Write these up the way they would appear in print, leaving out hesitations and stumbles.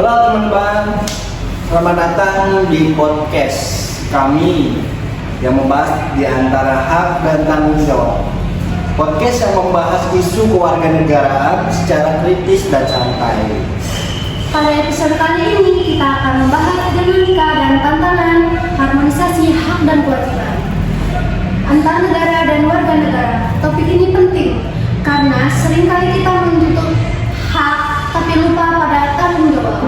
Halo teman-teman, selamat datang di podcast kami yang membahas di antara hak dan tanggung jawab. Podcast yang membahas isu kewarganegaraan secara kritis dan santai. Pada episode kali ini kita akan membahas dinamika dan tantangan harmonisasi hak dan kewajiban antar negara dan warga negara. Topik ini penting karena seringkali kita menuntut hak tapi lupa pada tanggung jawab.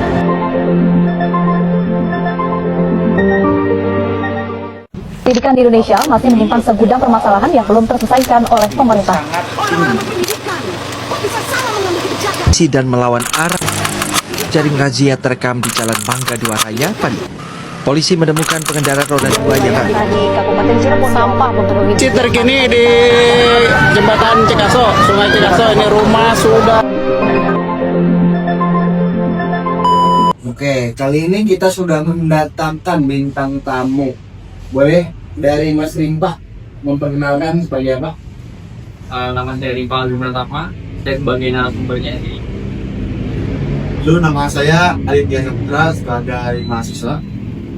Pendidikan di Indonesia masih menyimpan segudang permasalahan yang belum terselesaikan oleh pemerintah. Dan melawan arah jaring razia terekam di Jalan Mangga Dua Raya Padi. Polisi menemukan pengendara roda dua yang Di Kabupaten Cirebon sampah memenuhi. Terkini di jembatan Cikaso, Sungai Cikaso, ini rumah sudah. Oke, kali ini kita sudah mendatangkan bintang tamu. Boleh dari Mas Rimpa memperkenalkan sebagai apa? Nama saya Rimpa Pratama, saya sebagai narasumbernya ini. Halo, nama saya Aditya Putra sebagai mahasiswa.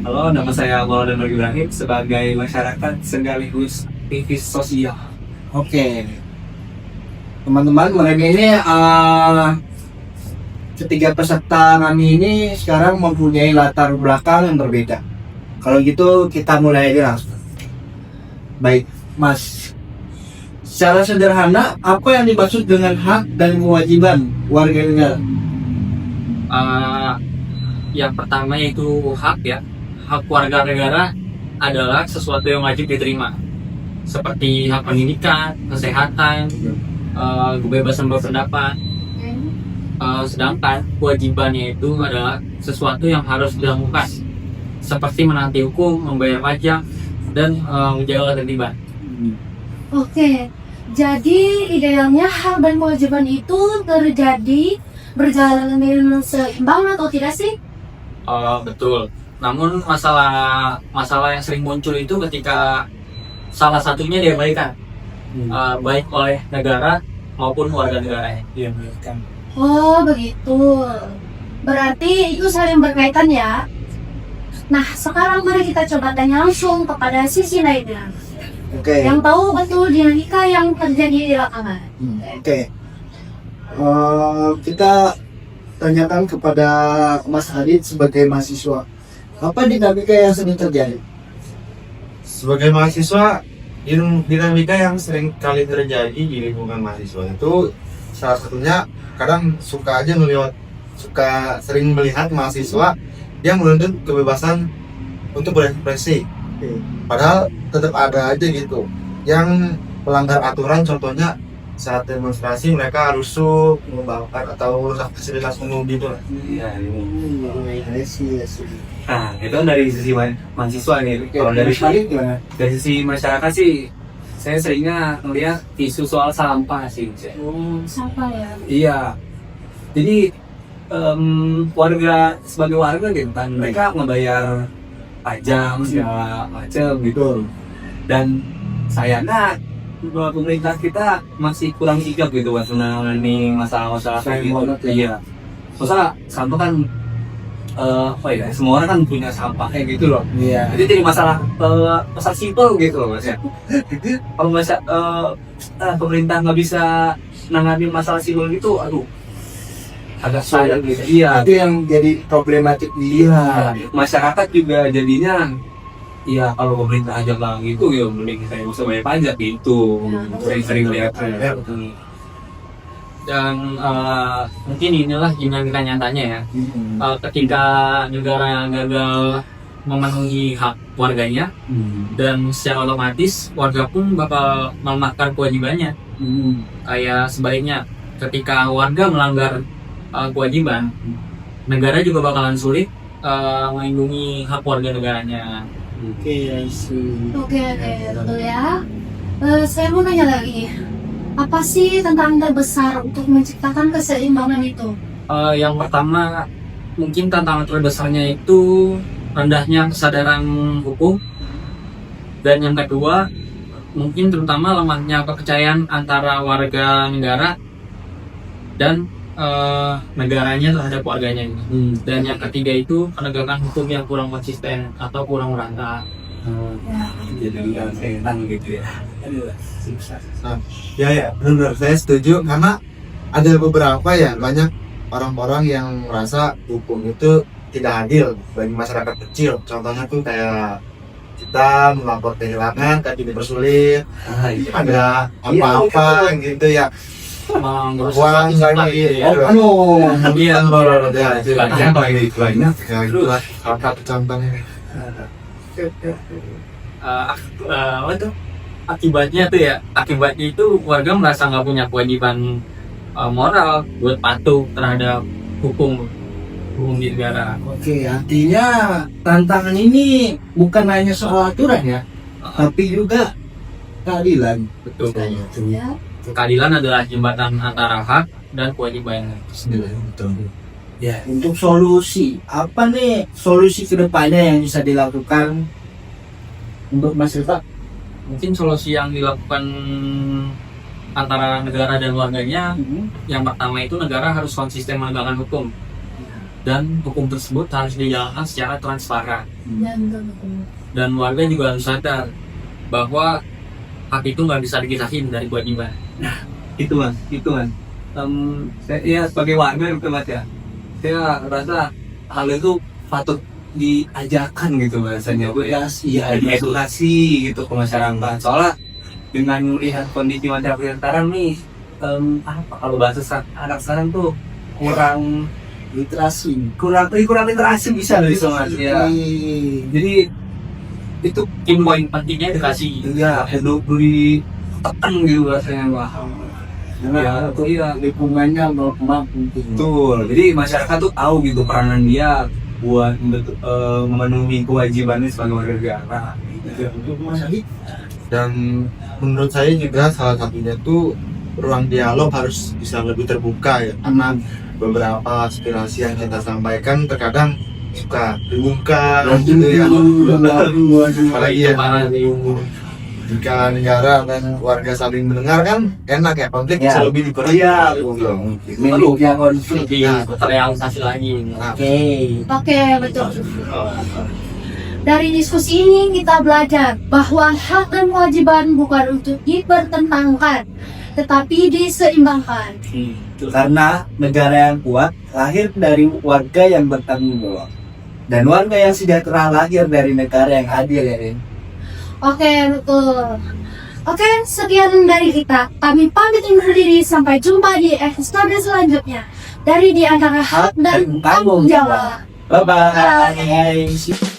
Halo, nama saya Maulana Nur Ibrahim sebagai masyarakat sekaligus aktivis sosial. Oke, teman-teman, mereka ini ketiga peserta kami ini sekarang mempunyai latar belakang yang berbeda. Kalau gitu kita mulai aja langsung. Baik, Mas. Secara sederhana, apa yang dimaksud dengan hak dan kewajiban warga negara? Yang pertama yaitu hak ya. Hak warga negara adalah sesuatu yang wajib diterima, seperti hak pendidikan, kesehatan, kebebasan berpendapat. Sedangkan kewajibannya itu adalah sesuatu yang harus dilakukan, seperti menaati hukum, membayar pajak, dan menjaga ketertiban. Oke, jadi idealnya hak dan kewajiban itu terjadi berjalan dengan seimbang atau tidak sih? Betul. Namun masalah yang sering muncul itu ketika salah satunya diabaikan, baik oleh negara maupun warga negara. Diabaikan. Oh begitu, berarti itu saling berkaitan ya. Nah sekarang mari kita coba tanya langsung kepada sisi lainnya Oke. yang tahu betul dinamika yang terjadi di lapangan. Oke. Kita tanyakan kepada Mas Adit sebagai mahasiswa. Apa dinamika yang sering terjadi? Sebagai mahasiswa, dinamika yang sering kali terjadi di lingkungan mahasiswa itu salah satunya kadang suka sering melihat mahasiswa yang menuntut kebebasan untuk berekspresi. Padahal tetap ada aja gitu yang melanggar aturan, contohnya saat demonstrasi mereka rusuh, membakar atau rusak fasilitas umum gitu lah. Nah, itu dari sisi mahasiswa nih. Kalau dari sisi masyarakat sih, saya seringnya ngeliat isu soal sampah sih. Siapa ya? Iya. Jadi sebagai warga gitu kan, mereka ngebayar pajak segala macam gitu. Dan sayangnya pemerintah kita masih kurang sigap gitu buat menangani masalah-masalah kayak gitu. Iya. Masalah sampah kan semua orang kan punya sampah kayak gitu loh. Iya. Jadi masalah simpel gitu loh Mas ya. Kalau pemerintah nggak bisa nangani masalah simpel gitu, aduh agak sayang gitu. Iya. Itu yang jadi problematik dia. Masyarakat juga jadinya iya, kalau pemerintah aja lah gitu ya mending saya usah bayar pajak gitu. Sering-sering lihat. Dan mungkin inilah dinamika nyatanya ya. Ketika negara gagal memenuhi hak warganya, dan secara otomatis warga pun bakal melemahkan kewajibannya. Kayak sebaliknya, ketika warga melanggar kewajiban, negara juga bakalan sulit melindungi hak warga negaranya. Oke, betul ya. Saya mau nanya lagi, apa sih tantangan terbesar untuk menciptakan keseimbangan itu? Yang pertama, mungkin tantangan terbesarnya itu rendahnya kesadaran hukum, dan yang kedua mungkin terutama lemahnya kepercayaan antara warga negara dan negaranya terhadap warganya ini. Dan yang ketiga itu penegakan hukum yang kurang konsisten atau kurang merata. Jadi nggak senang gitu ya. Ya benar, saya setuju karena ada beberapa ya banyak orang-orang yang merasa hukum itu tidak adil bagi masyarakat kecil. Contohnya tuh kayak kita melapor kehilangan tapi dipersulit, ada apa-apa gitu ya. Uang lagi, Iya, banyak ya itulah salah satu contohnya. Apa tuh? Akibatnya itu warga merasa nggak punya kewajiban moral buat patuh terhadap hukum di negara. Oke, artinya tantangan ini bukan hanya soal aturan ya, tapi juga keadilan. Betul. Ya. Keadilan adalah jembatan antara hak dan kewajiban. Ya, untuk solusi apa nih solusi kedepannya yang bisa dilakukan untuk masyarakat? Mungkin solusi yang dilakukan antara negara dan warganya, yang pertama itu negara harus konsisten menegakkan hukum, dan hukum tersebut harus dijalankan secara transparan. Dan warga juga harus sadar bahwa hak itu nggak bisa dipisahin dari kewajiban. Itu mas. Saya sebagai warga gitu mas ya, saya rasa hal itu patut diajarkan gitu bahasanya bu ya, edukasi gitu ke masyarakat. Soalnya dengan melihat kondisi masyarakat sekarang nih, kalau bahasa anak sekarang tuh kurang Literasi. kurang literasi bisa loh mas ya. Jadi itu Poin pentingnya edukasi. ya perlu ditekan gitu bahasanya pak. Karena Iya. lingkungannya berkembang penting. Betul. Jadi masyarakat tuh tahu gitu peranan dia buat memenuhi kewajibannya sebagai warga negara. Untuk masyarakat. Dan menurut saya juga salah satunya tuh ruang dialog harus bisa lebih terbuka ya, karena beberapa aspirasi yang kita sampaikan terkadang suka dibungkam gitu ya. Apalagi ya jika negara dan warga saling mendengar kan enak ya, konflik bisa lebih dipererat. Iya, minimnya konflik. Lebih terrealisasi lagi. Oke, betul. Dari diskusi ini kita belajar bahwa hak dan kewajiban bukan untuk dipertentangkan, tetapi diseimbangkan. Karena negara yang kuat lahir dari warga yang bertanggung jawab, dan warga yang sejahtera lahir dari negara yang adil ya Rin. Oke, betul. Oke, sekian dari kita. Kami pamit undur diri. Sampai jumpa di episode selanjutnya. Dari Di Antara Hak dan Tanggung Jawab. Bye bye.